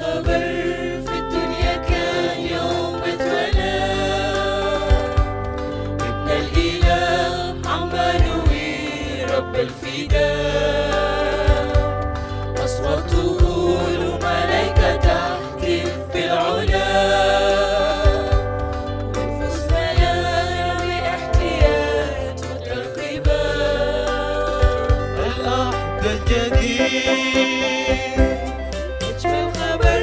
الخبر في الدنيا كان يوم اتولد ابن الإله عمانوئيل رب الفداء. أصواتهم ملائكة تهتف في العلا، ونفوس مليانة باحتياج وترقبات. العهد الجديد أجمل خبر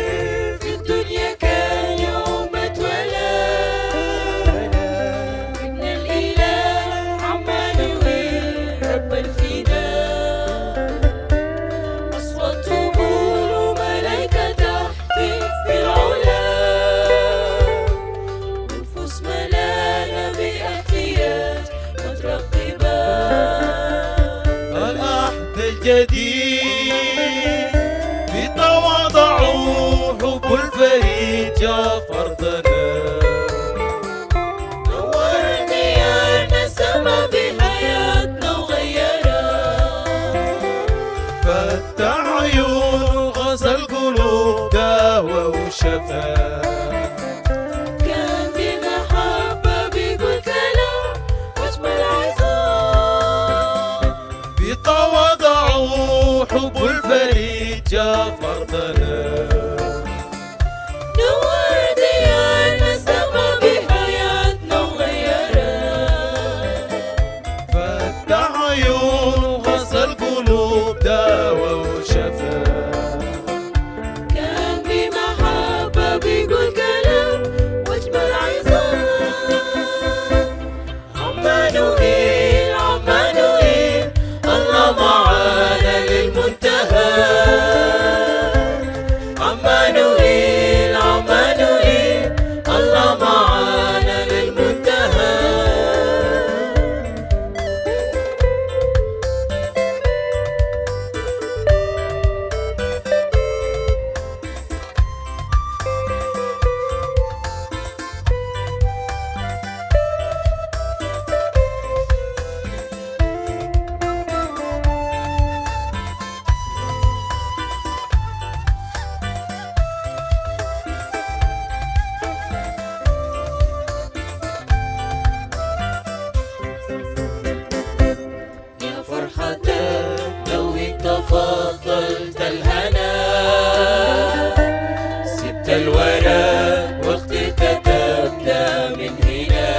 في الدنيا كان يوم اتولد ابن الإله عمانوئيل رب الفداء. أصوات طبول وملائكة تهتف في العلا، ونفوس مليانة باحتياج وترقبات. العهد الجديد بتواضعوا حب الفريد جاء فرضنا. نور ديارنا السما بحياتنا وغيرها، فتح عيون غسل قلوب داوى وشفا. كان بمحبة بيقول كلام واجمل عظام. بتواضعوا حب الفريد جاء فرضنا. نور ديارنا السما بحياتنا وغيرها، فتح عيون غسل قلوب داوى وشفا. كان بمحبة بيقول كلام واجمل عظام. عمانوئيل عمانوئيل الله معانا للمنتهى. عمانوئيل عمانوئيل الله معانا للمنتهى. يا فرحتك لو انت فضلت الهنا، سبت الورق واخترت تبدا من هنا.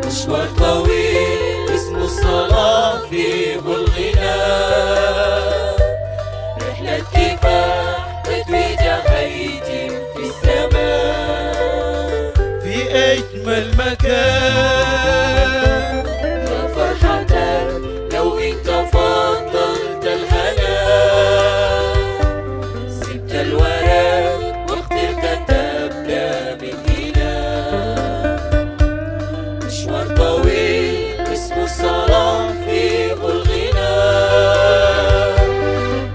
مشوار طويل اسمه الصلاة فيه الغنى، رحلة كفاح تتويجة هيتم في السماء. في أجمل مكان يا فرحتك لو انت فضلت الهنا، سبت الورق واخترت تبدا من هنا. مشوار طويل اسمه الصلاة فيه الغنى،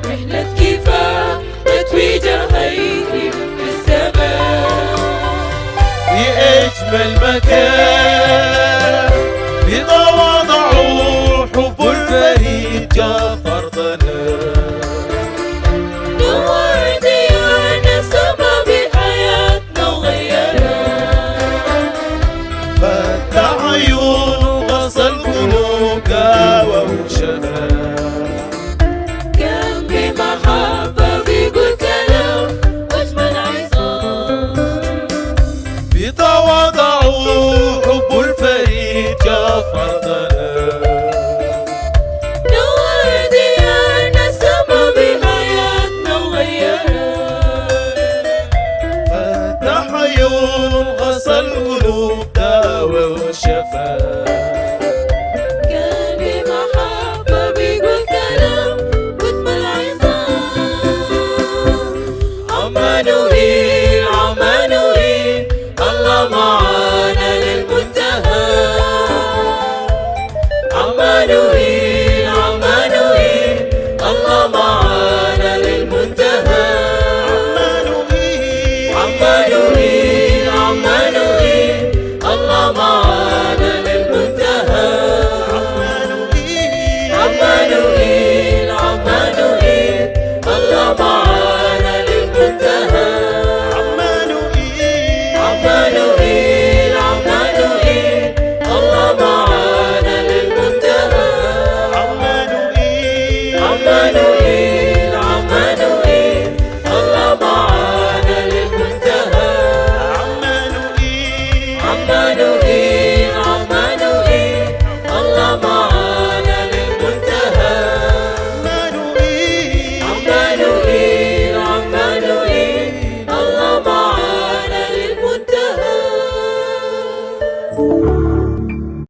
رحلة كفاح تتويجة هيتم في السماء. في أجمل مكان بتواضعوا حب الفريد جاء فرضنا. نور ديارنا السما بحياتنا وغيرها، فتح عيون غسل قلوب داوى وشفا. كان بمحبة بيقول كلام واجمل عظام. بتواضعوا حب الفريد جاء فرضنا. نور ديارنا السما بحياتنا وغيرها، فتح عيون غسل قلوب داوى وشفا.